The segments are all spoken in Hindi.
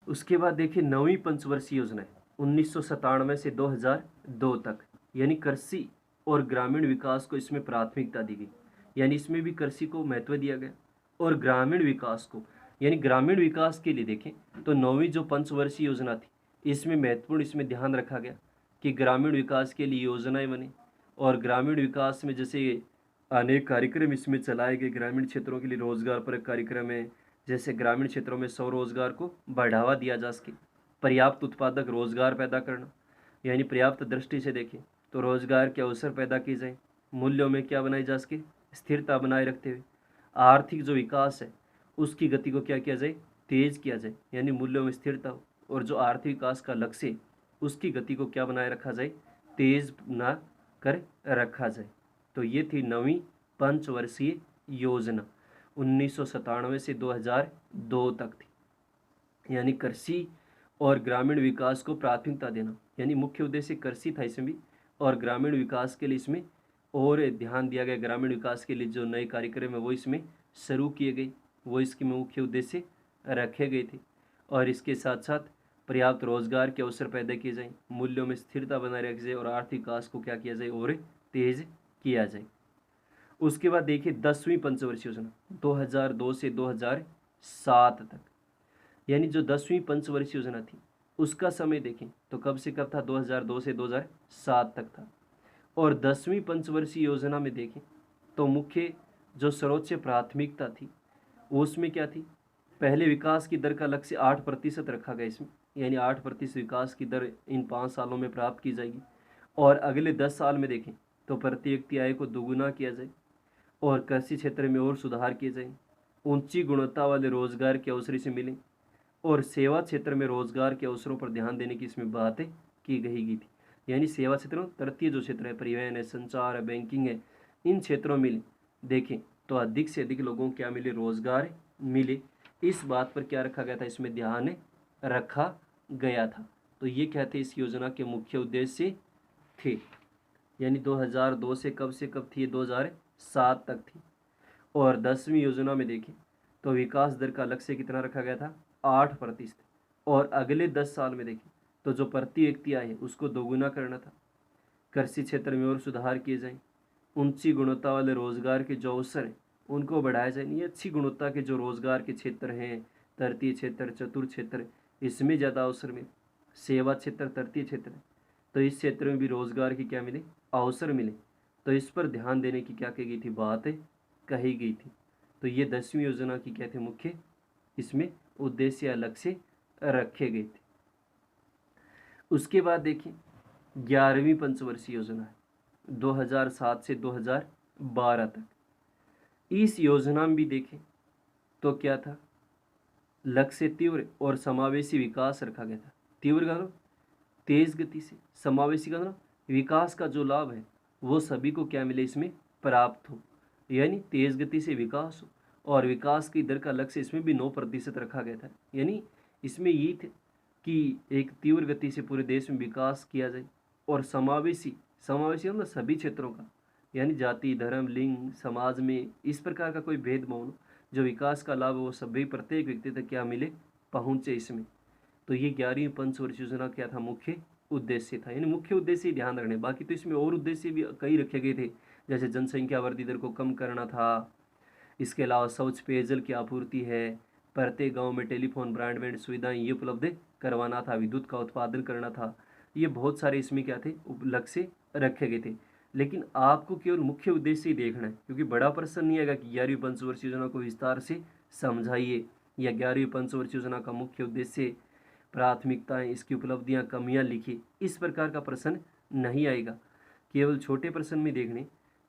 उसके बाद देखिए 9वीं पंचवर्षीय योजना है 1997 से 2002 तक, यानी कृषि और ग्रामीण विकास को इसमें प्राथमिकता दी गई, यानी इसमें भी कृषि को महत्व दिया गया और ग्रामीण विकास को, यानी ग्रामीण विकास के लिए देखें तो 9वीं जो पंचवर्षीय योजना थी इसमें महत्वपूर्ण इसमें ध्यान रखा गया कि ग्रामीण विकास के लिए योजनाएं बने और ग्रामीण विकास में जैसे अनेक कार्यक्रम इसमें चलाए गए। ग्रामीण क्षेत्रों के लिए रोजगार परक कार्यक्रम है, जैसे ग्रामीण क्षेत्रों में स्वरोजगार को बढ़ावा दिया जा सके, पर्याप्त उत्पादक रोजगार पैदा करना, यानी पर्याप्त दृष्टि से देखें तो रोजगार के अवसर पैदा किए जाएं, मूल्यों में क्या बनाई जा सके, स्थिरता बनाए रखते हुए आर्थिक जो विकास है उसकी गति को क्या किया जाए, तेज किया जाए, यानी मूल्यों में स्थिरता हो और जो आर्थिक विकास का लक्ष्य है उसकी गति को क्या बनाए रखा जाए, तेज ना कर रखा जाए। तो ये थी 9वीं पंचवर्षीय योजना 1997 से 2002 तक थी, यानी कृषि और ग्रामीण विकास को प्राथमिकता देना, यानी मुख्य उद्देश्य कृषि था इसमें भी और ग्रामीण विकास के लिए इसमें और ध्यान दिया गया। ग्रामीण विकास के लिए जो नए कार्यक्रम है वो इसमें शुरू किए गए, वो इसके मुख्य उद्देश्य रखे गए थे और इसके साथ साथ पर्याप्त रोजगार के अवसर पैदा किए जाएं, मूल्यों में स्थिरता बनाए रखी जाए और आर्थिक विकास को क्या किया जाए और तेज किया जाए। उसके बाद देखिए 10वीं पंचवर्षीय योजना 2002 से 2007 तक, यानी जो 10वीं पंचवर्षीय योजना थी उसका समय देखें तो कब से कब था, 2002 से 2007 तक था। और 10वीं पंचवर्षीय योजना में देखें तो मुख्य जो सर्वोच्च प्राथमिकता थी उसमें क्या थी, पहले विकास की दर का लक्ष्य 8% रखा गया इसमें, यानी 8% विकास की दर इन 5 सालों में प्राप्त की जाएगी और अगले 10 साल में देखें तो प्रति व्यक्ति आय को दोगुना किया जाए और कृषि क्षेत्र में और सुधार किए जाए, ऊंची गुणवत्ता वाले रोजगार के अवसर से मिलें और सेवा क्षेत्र में रोजगार के अवसरों पर ध्यान देने की इसमें बातें की गई थी। यानी सेवा क्षेत्र में तृतीय जो क्षेत्र है, परिवहन है, संचार है, बैंकिंग है, इन क्षेत्रों में देखें तो अधिक से अधिक लोगों को क्या मिले, रोजगार मिले। इस बात पर क्या रखा गया था, इसमें ध्यान रखा गया था। तो ये क्या थे, इस योजना के मुख्य उद्देश्य थे। यानी 2002 से कब थी, 2007 तक थी। और 10वीं योजना में देखें तो विकास दर का लक्ष्य कितना रखा गया था, 8%। और अगले 10 साल में देखें तो जो प्रति व्यक्ति आय है उसको दोगुना करना था, कृषि क्षेत्र में और सुधार किए जाएं, ऊंची गुणवत्ता वाले रोजगार के जो अवसर हैं उनको बढ़ाया जाए। नहीं, अच्छी गुणवत्ता के जो रोजगार के क्षेत्र हैं, तृतीय क्षेत्र, चतुर्थ क्षेत्र, इसमें ज़्यादा अवसर मिले। सेवा क्षेत्र तृतीय क्षेत्र है तो इस क्षेत्र में भी रोजगार की क्या मिले, अवसर मिले। तो इस पर ध्यान देने की क्या कही गई थी, बात कही गई थी। तो ये 10वीं योजना की क्या थे, मुख्य इसमें उद्देश्य या लक्ष्य रखे गए थे। उसके बाद देखिए 11वीं पंचवर्षीय योजना है 2007 से 2012 तक। इस योजना में भी देखें तो क्या था, लक्ष्य तीव्र और समावेशी विकास रखा गया था। तीव्र का तेज गति से, समावेशी का विकास का जो लाभ है वो सभी को क्या मिले, इसमें प्राप्त हो, यानी तेज गति से विकास हो। और विकास की दर का लक्ष्य इसमें भी 9% रखा गया था। यानी इसमें ये थे कि एक तीव्र गति से पूरे देश में विकास किया जाए और समावेशी, समावेशी मतलब सभी क्षेत्रों का, यानी जाति, धर्म, लिंग, समाज में इस प्रकार का कोई भेदभाव न, जो विकास का लाभ वो सभी प्रत्येक व्यक्ति तक क्या मिले, पहुँचे इसमें। तो ये 11वीं पंचवर्षीय योजना क्या था, मुख्य उद्देश्य था। यानी मुख्य उद्देश्य ध्यान रखने, बाकी तो इसमें और उद्देश्य भी कई रखे गए थे, जैसे जनसंख्या वृद्धि दर को कम करना था, इसके अलावा स्वच्छ पेयजल की आपूर्ति है, प्रत्येक गांव में टेलीफोन ब्रॉडबैंड सुविधाएं ये उपलब्ध करवाना था, विद्युत का उत्पादन करना था। ये बहुत सारे इसमें क्या थे, लक्ष्य रखे गए थे। लेकिन आपको केवल मुख्य उद्देश्य ही देखना है, क्योंकि बड़ा प्रश्न नहीं आएगा कि 11वीं पंचवर्षीय योजना को विस्तार से समझाइए या 11वीं पंचवर्षीय योजना का मुख्य उद्देश्य, प्राथमिकताएं, इसकी उपलब्धियां, कमियां लिखी, इस प्रकार का प्रश्न नहीं आएगा। केवल छोटे प्रश्न में देखने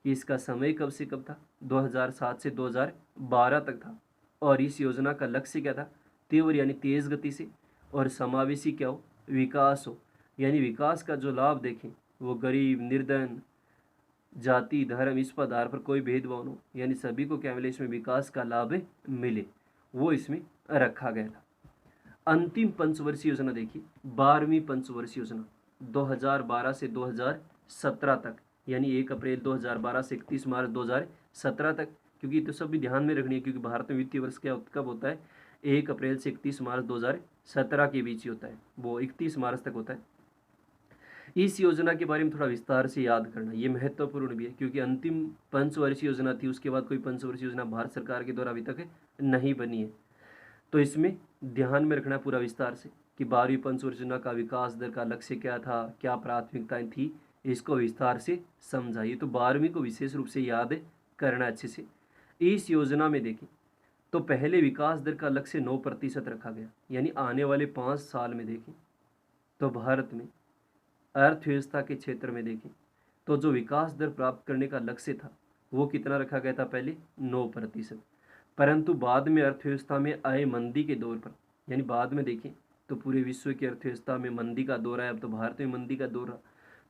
कि इसका समय कब से कब था, 2007 से 2012 तक था। और इस योजना का लक्ष्य क्या था, तीव्र यानी तेज गति से, और समावेशी क्या हो, विकास हो। यानी विकास का जो लाभ देखें वो गरीब, निर्धन, जाति, धर्म, इस पर आधार पर कोई भेदभाव न हो, यानी सभी को क्या मिले, इसमें विकास का लाभ मिले, वो इसमें रखा गया था। अंतिम पंचवर्षीय योजना देखिए 12वीं पंचवर्षीय योजना 2012 से 2017 तक, यानी 1 अप्रैल 2012 से 31 मार्च 2017 तक। क्योंकि तो सब भी ध्यान में रखनी है, क्योंकि भारत में वित्तीय वर्ष क्या कब होता है, 1 अप्रैल से 31 मार्च 2017 के बीच ही होता है, वो 31 मार्च तक होता है। इस योजना के बारे में थोड़ा विस्तार से याद करना ये महत्वपूर्ण भी है, क्योंकि अंतिम पंचवर्षीय योजना थी, उसके बाद कोई पंचवर्षीय योजना भारत सरकार के द्वारा अभी तक नहीं बनी है। तो इसमें ध्यान में रखना पूरा विस्तार से कि 12वीं पंचवर्षीय योजना का विकास दर का लक्ष्य क्या था, क्या प्राथमिकताएं थी, इसको विस्तार से समझाइए। तो 12वीं को विशेष रूप से याद करना अच्छे से। इस योजना में देखें तो पहले विकास दर का लक्ष्य 9% रखा गया, यानी आने वाले 5 साल में देखें तो भारत में अर्थव्यवस्था के क्षेत्र में देखें तो जो विकास दर प्राप्त करने का लक्ष्य था वो कितना रखा गया था, पहले 9%। परंतु बाद में अर्थव्यवस्था में आए मंदी के दौर पर, यानी बाद में देखें तो पूरे विश्व की अर्थव्यवस्था में मंदी का दौर है, अब तो भारत में मंदी का दौर रहा,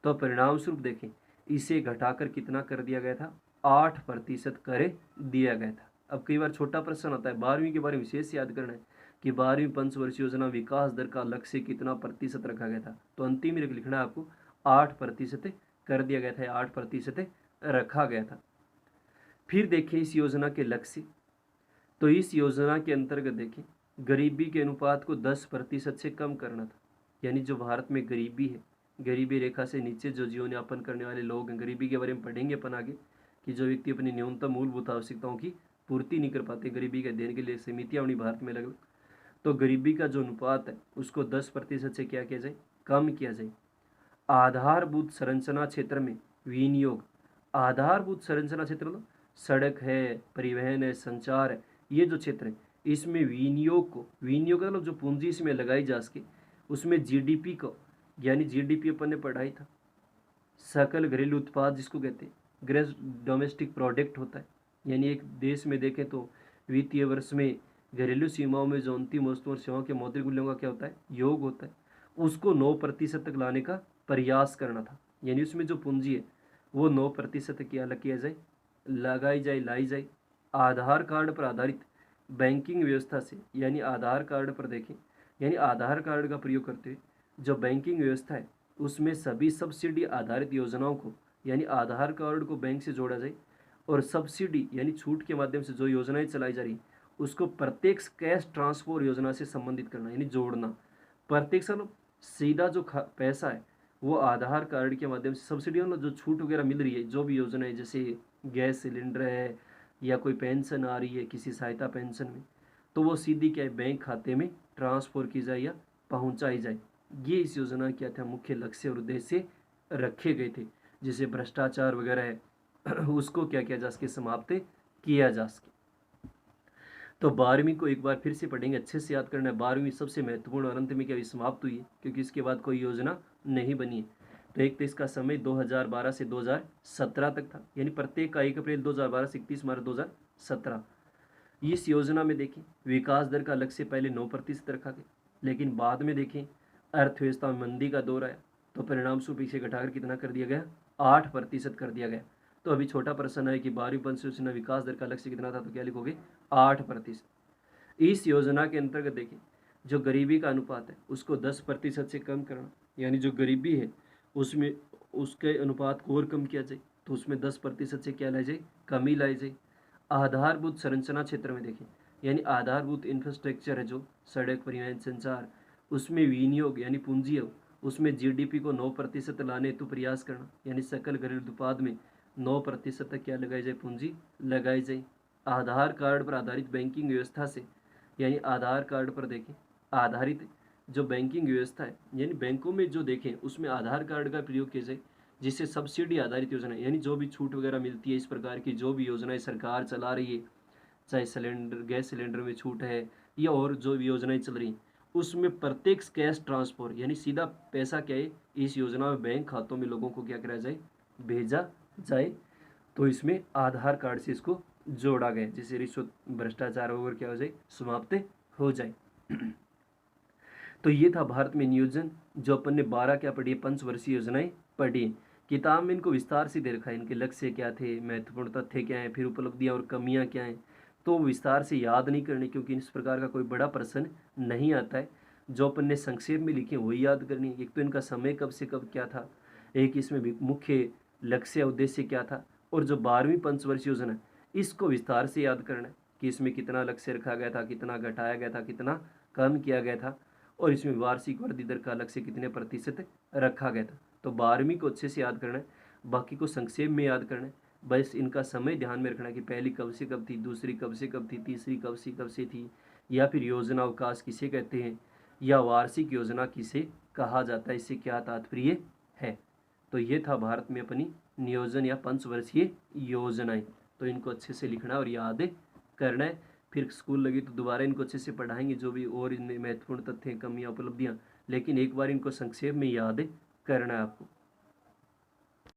तो परिणाम स्वरूप देखें इसे घटाकर कितना कर दिया गया था, 8% कर दिया गया था। अब कई बार छोटा प्रश्न आता है, 12वीं के बारे में विशेष याद करना है कि 12वीं पंचवर्षीय योजना विकास दर का लक्ष्य कितना प्रतिशत रखा गया था, तो अंतिम में लिखना है आपको 8% कर दिया गया था, 8% रखा गया था। फिर देखें इस योजना के लक्ष्य, तो इस योजना के अंतर्गत देखें गरीबी के अनुपात को 10% से कम करना था, यानी जो भारत में गरीबी है, गरीबी रेखा से नीचे जो जीवन यापन करने वाले लोग हैं, गरीबी के बारे में पढ़ेंगे अपन आगे कि जो व्यक्ति अपनी न्यूनतम मूलभूत आवश्यकताओं की पूर्ति नहीं कर पाते, गरीबी के अध्ययन के लिए समितियाँ बनी भारत में अलग, तो गरीबी का जो अनुपात है उसको 10% से क्या किया जाए, कम किया जाए। आधारभूत संरचना क्षेत्र में विनियोग, आधारभूत संरचना क्षेत्र मतलब सड़क है, परिवहन है, संचार है, ये जो क्षेत्र है इसमें विनियोग को, विनियोग मतलब जो पूंजी इसमें लगाई जा सके, उसमें जीडीपी को, यानी जीडीपी अपन ने पढ़ाई था, सकल घरेलू उत्पाद जिसको कहते हैं, ग्रेस डोमेस्टिक प्रोडक्ट होता है, यानी एक देश में देखें तो वित्तीय वर्ष में घरेलू सीमाओं में जो अंतिम वस्तुओं और सेवाओं के मौद्रिक मूल्यों का क्या होता है, योग होता है, उसको 9% तक लाने का प्रयास करना था, यानी उसमें जो पूंजी है वो 9% क्या किया जाए, लगाई जाए, लाई जाए। आधार कार्ड पर आधारित बैंकिंग व्यवस्था से, यानी आधार कार्ड पर देखें, यानी आधार कार्ड का प्रयोग करते हुए जो बैंकिंग व्यवस्था है उसमें सभी सब्सिडी आधारित योजनाओं को, यानी आधार कार्ड को बैंक से जोड़ा जाए, और सब्सिडी यानी छूट के माध्यम से जो योजनाएं चलाई जा रही उसको प्रत्यक्ष कैश ट्रांसफर योजना से संबंधित करना, यानी जोड़ना। प्रत्यक्ष मतलब सीधा जो पैसा है वो आधार कार्ड के माध्यम से, सब्सिडी मतलब जो छूट वगैरह मिल रही है, जो भी योजना है, जैसे गैस सिलेंडर है या कोई पेंशन आ रही है किसी सहायता पेंशन में, तो वो सीधी क्या है, बैंक खाते में ट्रांसफर की जाए या पहुंचाई जाए। ये इस योजना क्या था, मुख्य लक्ष्य और उद्देश्य रखे गए थे, जिसे भ्रष्टाचार वगैरह है उसको क्या किया जा सके, समाप्त किया जा सके। तो 12वीं को एक बार फिर से पढ़ेंगे, अच्छे से याद करना है। 12वीं सबसे महत्वपूर्ण और अंत में क्या समाप्त हुई है, क्योंकि इसके बाद कोई योजना नहीं बनी है। तो एक तो इसका समय 2012 से 2017 तक था, यानी प्रत्येक का 1 अप्रैल 2012 से 31 मार्च 2017। इस योजना में देखें विकास दर का लक्ष्य पहले 9% रखा गया, लेकिन बाद में देखें अर्थव्यवस्था में मंदी का दौर आया, तो परिणाम स्वरूप इसे घटाकर कितना कर दिया गया, 8% कर दिया गया। तो अभी छोटा प्रश्न है कि 12वीं पंचवर्षीय योजना विकास दर का लक्ष्य कितना था, तो क्या लिखोगे, 8%। इस योजना के अंतर्गत देखें जो गरीबी का अनुपात है उसको 10% से कम करना, यानी जो गरीबी है उसमें उसके अनुपात को और कम किया जाए, तो उसमें 10% से क्या लाई जाए, कमी लाई जाए। आधारभूत संरचना क्षेत्र में देखें, यानी आधारभूत इंफ्रास्ट्रक्चर है जो सड़क, परिवहन, संचार, उसमें विनियोग यानी पूंजी है, उसमें जीडीपी को 9% लाने हेतु प्रयास करना, यानी सकल घरेलू उत्पाद में 9% तक क्या लगाई जाए, पूंजी लगाई जाए। आधार कार्ड पर आधारित बैंकिंग व्यवस्था से, यानी आधार कार्ड पर देखें आधारित जो बैंकिंग व्यवस्था है, यानी बैंकों में जो देखें उसमें आधार कार्ड का प्रयोग किया जाए, जिससे सब्सिडी आधारित योजना, यानी जो भी छूट वगैरह मिलती है, इस प्रकार की जो भी योजनाएं सरकार चला रही है, चाहे सिलेंडर, गैस सिलेंडर में छूट है या और जो भी योजनाएं चल रही, उसमें प्रत्यक्ष कैश ट्रांसफर, यानी सीधा पैसा क्या है इस योजना में बैंक खातों में लोगों को क्या करा जाए, भेजा जाए। तो इसमें आधार कार्ड से इसको जोड़ा गया, जिससे रिश्वत, भ्रष्टाचार वगैरह क्या हो जाए, समाप्त हो जाए। तो ये था भारत में नियोजन, जो अपन ने 12 क्या पढ़ी, पंचवर्षीय योजनाएं पढ़ी। किताब में इनको विस्तार से दे रखा है, इनके लक्ष्य क्या थे, महत्वपूर्ण तथ्य क्या हैं, फिर उपलब्धियां और कमियां क्या हैं, तो विस्तार से याद नहीं करने, क्योंकि इस प्रकार का कोई बड़ा प्रश्न नहीं आता है। जो अपन ने संक्षेप में लिखे वही याद करनी है। एक तो इनका समय कब से कब क्या था, एक इसमें मुख्य लक्ष्य उद्देश्य क्या था, और जो 12वीं पंचवर्षीय योजना है इसको विस्तार से याद करना है। कि इसमें कितना लक्ष्य रखा गया था, कितना घटाया गया था, कितना कम किया गया था, और इसमें वार्षिक वृद्धि दर का अलग से कितने प्रतिशत रखा गया था। तो 12वीं को अच्छे से याद करना है, बाकी को संक्षेप में याद करना है। बस इनका समय ध्यान में रखना है कि पहली कब से कब थी, दूसरी कब से कब थी, तीसरी कब से थी, या फिर योजना अवकाश किसे कहते हैं, या वार्षिक योजना किसे कहा जाता है, इससे क्या तात्पर्य है। तो ये था भारत में अपनी नियोजन या पंचवर्षीय योजनाएं। तो इनको अच्छे से लिखना और याद करना है। फिर स्कूल लगी तो दोबारा इनको अच्छे से पढ़ाएंगे, जो भी और इनमें महत्वपूर्ण तथ्य, कमियां, उपलब्धियां, लेकिन एक बार इनको संक्षेप में याद करना है आपको।